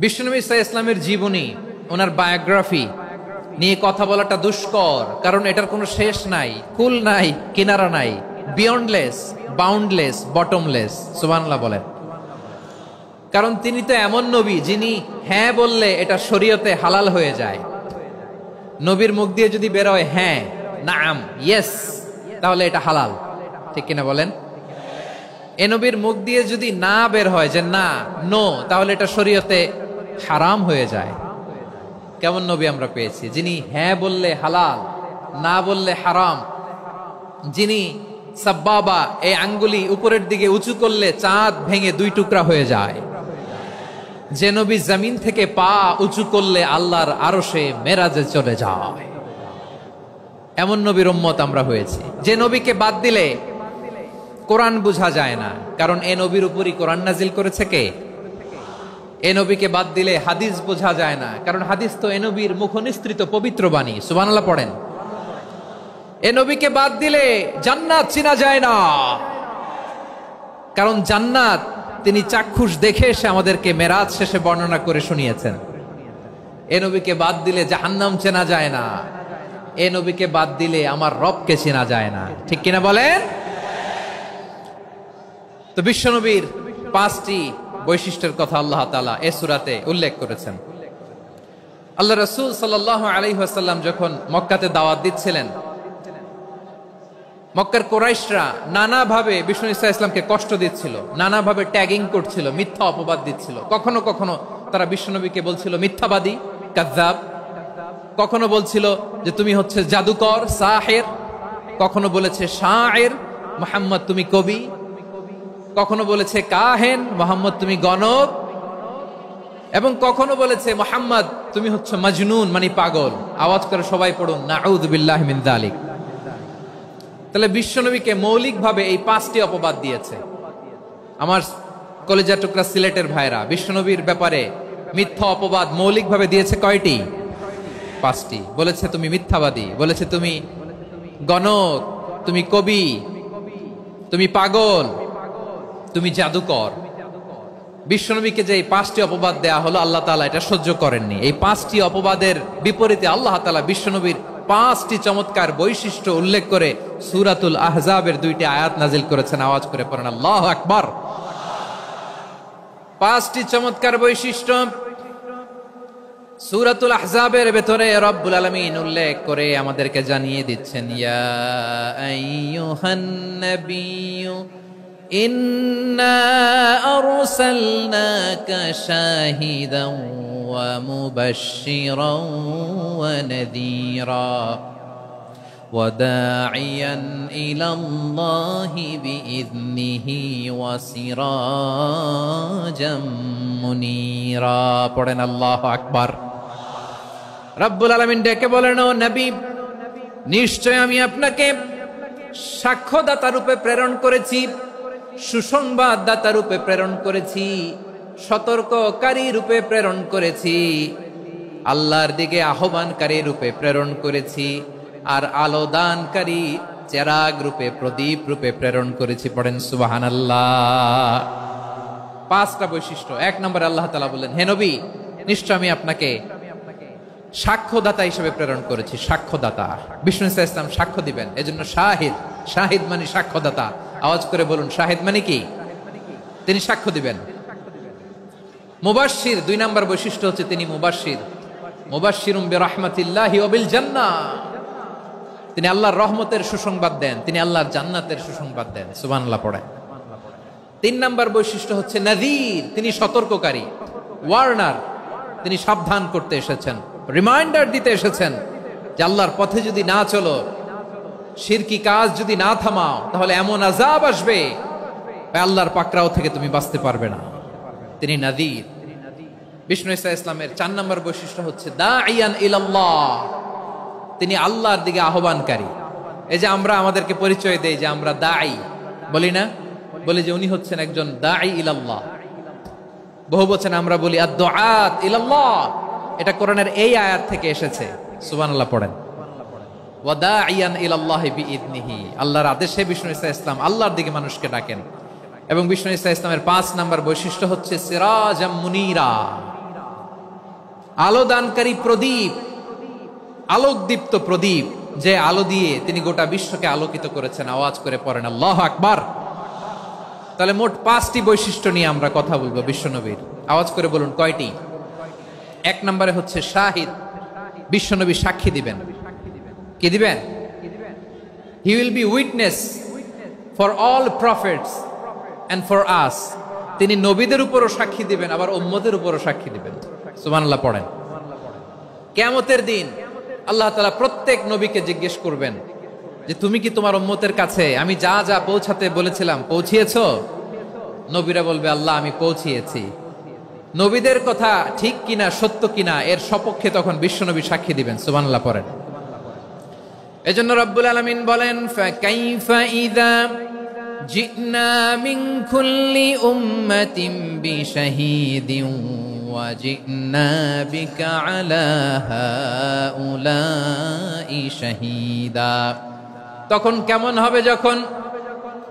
বিশ্বনবী সাল্লাল্লাহু আলাইহি ইসলামের জীবনী, ওনার বায়োগ্রাফি নিয়ে কথা বলাটা দুষ্কর, কারণ এটার কোনো শেষ নাই, কুল নাই, কিনারা নাই, বিয়ন্ডলেস, বাউন্ডলেস, বটমলেস। সুবহানাল্লাহ বলেন। কারণ তিনি তো এমন নবী যিনি হ্যাঁ বললে এটা শরীয়তে হালাল হয়ে যায়। নবীর মুখ দিয়ে যদি বের হয় হ্যাঁ, নাম, ইয়েস, তাহলে এটা হালাল। ঠিক কিনা বলেন? এ নবীর মুখ দিয়ে যদি না বের হয় যে না, নো, তাহলে এটা শরীয়তে হারাম হয়ে যায়। কেমন নবী আমরা পেয়েছি, যিনি হ্যাঁ বললে হালাল, না বললে হারাম, যিনি সাব্বাবা, এই আঙ্গুলি উপরের দিকে উঁচু করলে চাঁদ ভেঙে দুই টুকরা হয়ে যায়, যে নবী জমিন থেকে পা উঁচু করলে আল্লাহর আরশে মেরাজে চলে যায়, এমন নবীর উম্মত আমরা হয়েছি। যে নবীকে বাদ দিলে কোরআন বোঝা যায় না, কারণ এ নবীর উপরই কোরআন নাজিল করেছে কে? এ নবীকে বাদ দিলে হাদিস বোঝা যায় না, কারণ হাদিস তো এ নবীর মুখনিসৃত পবিত্র বাণী। সুবহানাল্লাহ পড়েন। এ নবীকে বাদ দিলে জান্নাত চিনা যায় না, কারণ জান্নাত তিনি চাক্ষুষ দেখে এসে আমাদেরকে মেরাজ শেষে বর্ণনা করে শুনিয়েছেন। এ নবীকে বাদ দিলে জাহান্নাম চেনা যায় না, এ নবীকে বাদ দিলে আমার রবকে চেনা যায় না। ঠিক কিনা বলেন? তো বিশ্বনবীর 5টি বৈশিষ্ট্যের কথা আল্লাহ তাআলা এই সূরাতে উল্লেখ করেছেন। আল্লাহ রাসূল সাল্লাল্লাহু আলাইহি ওয়াসাল্লাম যখন মক্কাতে দাওয়াত দিচ্ছিলেন, মক্কার কুরাইশরা নানাভাবে বিষ্ণু ঈসা ইসলামকে কষ্ট দিচ্ছিল, নানাভাবে ট্যাগিং করছিল, মিথ্যা অপবাদ দিচ্ছিল। কখনো কখনো তারা বিশ্বনবীকে বলছিল মিথ্যাবাদী, কাযযাব। কখনো বলছিল যে তুমি হচ্ছে জাদুকর, সাহির। কখনো বলেছে শায়ের, মুহাম্মদ তুমি কবি। কখনো বলেছে কাহেন, মুহাম্মদ তুমি গণক। এবং কখনো বলেছে মুহাম্মদ তুমি হচ্ছে মাজনুন, মানে পাগল। আওয়াজ করে সবাই পড়ুন নাউযু বিল্লাহি মিন যালিক। তাহলে বিশ্বনবীকে মৌলিকভাবে এই 5টি অপবাদ দিয়েছে। আমার কলেজা টুকরা সিলেটের ভাইরা, বিশ্বনবীর ব্যাপারে মিথ্যা অপবাদ মৌলিকভাবে দিয়েছে কয়টি? 5টি। বলেছে তুমি মিথ্যাবাদী, বলেছে তুমি গণক, তুমি কবি, তুমি পাগল, তুমি জাদুকর। বিশ্বনবীকে যে এই 5টি অপবাদ দেয়া হলো, আল্লাহ তাআলা এটা সহ্য করেননি। এই 5টি অপবাদের বিপরীতে আল্লাহ তাআলা বিশ্বনবীর 5টি চমৎকার বৈশিষ্ট্য উল্লেখ করে সূরাতুল আহজাবের 2টি আয়াত নাজিল করেছেন। আওয়াজ করে পড়েন আল্লাহু আকবার। 5টি চমৎকার বৈশিষ্ট্য সূরাতুল আহজাবের ভেতরে রব্বুল আলামিন উল্লেখ করে আমাদেরকে জানিয়ে দিচ্ছেন, ইয়া আইয়ুহান নাবিয়্যু ইন্না আরসালনাকা শাহিদান ওয়া মুবাশশিরান ওয়া নাযীরা ওয়া দাঈয়ান ইলাল্লাহি বিইذনিহি ওয়া সিরাজাম মুনীরা। পড়েন আল্লাহু আকবার। রব্বুল আলামিন ডেকে বলেন, ও নবী, নিশ্চয় আমি আপনাকে সাক্ষ্যদাতা রূপে প্রেরণ করেছি, সুসংবাদদাতা রূপে প্রেরণ করেছি, সতর্ককারী রূপে প্রেরণ করেছি, আল্লাহর দিকে আহ্বানকারী রূপে প্রেরণ করেছি, আর আলো দানকারী চেরাগ রূপে, প্রদীপ রূপে প্রেরণ করেছি। পড়েন সুবহানাল্লাহ। 5টা বৈশিষ্ট্য। 1 নম্বরে আল্লাহ তাআলা বললেন, হে নবী, নিশ্চয় আমি আপনাকে সাক্ষ্যদাতা হিসেবে প্রেরণ করেছি। সাক্ষ্যদাতা, বিষ্ণু ঈসা ইসলাম সাক্ষ্য দিবেন, এজন্য শাহিদ। শাহিদ মানে সাক্ষ্যদাতা। আওয়াজ করে বলুন, শাহিদ মানে কি? তিনি সাক্ষ্য দিবেন। মুবাশশির, 2 নম্বর বৈশিষ্ট্য হচ্ছে তিনি মুবাশশির। মুবাশশিরুম বিরাহমাতিল্লাহি ওয়া বিল জান্নাহ। তিনি আল্লাহর রহমতের সুসংবাদ দেন, তিনি আল্লাহর জান্নাতের সুসংবাদ দেন। সুবহানাল্লাহ পড়েন। 3 নম্বর বৈশিষ্ট্য হচ্ছে নাযীর, তিনি সতর্ককারী, ওয়ার্নার। তিনি সাবধান করতে এসেছেন, রিমাইন্ডার দিতে এসেছেন যে আল্লাহর পথে যদি না চলো, শিরকি কাজ যদি না থামাও, তাহলে এমন আযাব আসবে আল্লাহর পাকড়াও থেকে তুমি বাঁচতে পারবে না। তিনি নাযীর। বিষ্ণু ঈসা ইসলামের 4 নম্বর বৈশিষ্ট্য হচ্ছে দাঈয়ান ইলাল্লাহ, তিনি আল্লাহর দিকে আহ্বানকারী। এই যে আমরা আমাদেরকে পরিচয় দেই যে আমরা দাঈ, বলি না? বলি যে উনি হচ্ছেন একজন দাঈ ইলাল্লাহ। বহুবচনে আমরা বলি আদ-দুআত ইলাল্লাহ। এটা কোরআনের এই আয়াত থেকে এসেছে। সুবহানাল্লাহ পড়েন। ওয়া দাঈয়ান ইলাল্লাহি বিইذনিহি, আল্লাহর আদেশে বিষ্ণু ঈসা ইসলাম আল্লাহর দিকে মানুষকে ডাকেন। এবং বিষ্ণু ঈসা ইসলামের 5 নম্বর বৈশিষ্ট্য হচ্ছে সিরাজাম মুনীরা, আলোদানকারী প্রদীপ, আলোকদীপ্ত প্রদীপ, যে আলো দিয়ে তিনি গোটা বিশ্বকে আলোকিত করেছেন। আওয়াজ করে পড়েন আল্লাহু আকবার। তাহলে মোট 5টি বৈশিষ্ট্য নিয়ে আমরা কথা বলবো বিশ্বনবীর। আওয়াজ করে বলুন কয়টি? 1 নম্বরে হচ্ছে শাহিদ, বিশ্বনবী সাক্ষী দিবেন। কি দিবেন? He will be witness for all prophets and for us. তিনি নবীদের উপরও সাক্ষী দিবেন, আবার উম্মতের উপরও সাক্ষী দিবেন। সুবহানাল্লাহ পড়েন। কিয়ামতের দিন আল্লাহ তাআলা প্রত্যেক নবীকে জিজ্ঞেস করবেন যে তুমি কি তোমার উম্মতের কাছে আমি যা যা পৌঁছাতে বলেছিলাম পৌঁছিয়েছো? নবীরা বলবে আল্লাহ আমি পৌঁছিয়েছি। নবীদের কথা ঠিক কিনা, সত্য কিনা, এর সপক্ষে তখন বিশ্বনবী সাক্ষী দিবেন। সুবহানাল্লাহ পড়েন। এজন্য রব্বুল আলামিন বলেন ফাকাইফা ইযা জিনা মিন কুল্লি উম্মাতিন বিশাহীদিন ওয়া জিনা বিকা আলা হাউলাই শাহীদা। তখন কেমন হবে যখন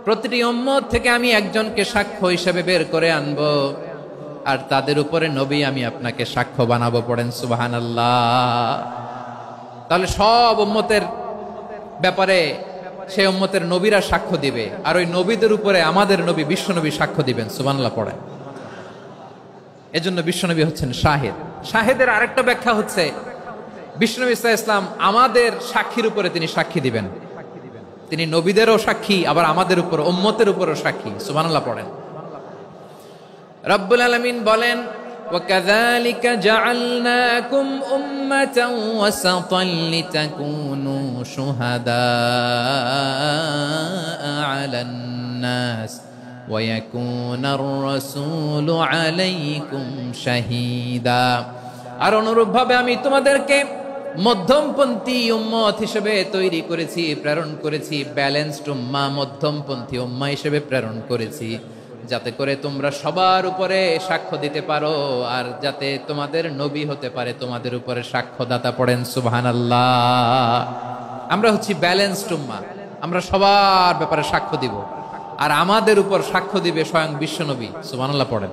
প্রতিটি উম্মত থেকে আমি একজনকে সাক্ষ্য হিসেবে বের করে আনবো, আর তাদের উপরে নবী আমি আপনাকে সাক্ষ্য বানাবো। পড়েন সুবহানাল্লাহ। তাহলে সব উম্মতের ব্যাপারে সেই উম্মতের নবীরা সাক্ষ্য দিবে, আর ওই নবীদের উপরে আমাদের নবী বিশ্বনবী সাক্ষ্য দিবেন। সুবহানাল্লাহ পড়েন। এজন্য বিশ্বনবী হচ্ছেন শাহিদ। শাহিদের আরেকটা ব্যাখ্যা হচ্ছে বিশ্বনবী সাল্লাল্লাহু আলাইহি ওয়াসাল্লাম আমাদের সাক্ষীর উপরে তিনি সাক্ষী দিবেন। তিনি নবীদেরও সাক্ষী, আবার আমাদের উপর উম্মতের উপরও সাক্ষী। সুবহানাল্লাহ পড়েন। রব্বুল আলামিন বলেন وَكَذَلِكَ جَعَلْنَاكُمْ أُمَّةً وَسَطًا لِتَكُونُوا شُهَدَاءَ عَلَى النَّاسِ وَيَكُونَ الرَّسُولُ عَلَيْكُمْ شَهِيدًا। আর অনুরূপভাবে আমি তোমাদেরকে মধ্যমপন্থী উম্মত হিসেবে তৈরি করেছি, প্রেরণ করেছি। ব্যালেন্সড উম্মাহ, মধ্যমপন্থী উম্মাহ হিসেবে প্রেরণ করেছি, যাতে করে তোমরা সবার উপরে সাক্ষ্য দিতে পারো, আর যাতে তোমাদের নবী হতে পারে তোমাদের উপরে সাক্ষ্যদাতা। পড়েন সুবহানাল্লাহ। আমরা হচ্ছি ব্যালেন্সড উম্মাহ, আমরা সবার ব্যাপারে সাক্ষ্য দিব, আর আমাদের উপর সাক্ষ্য দিবে স্বয়ং বিশ্বনবী। সুবহানাল্লাহ পড়েন।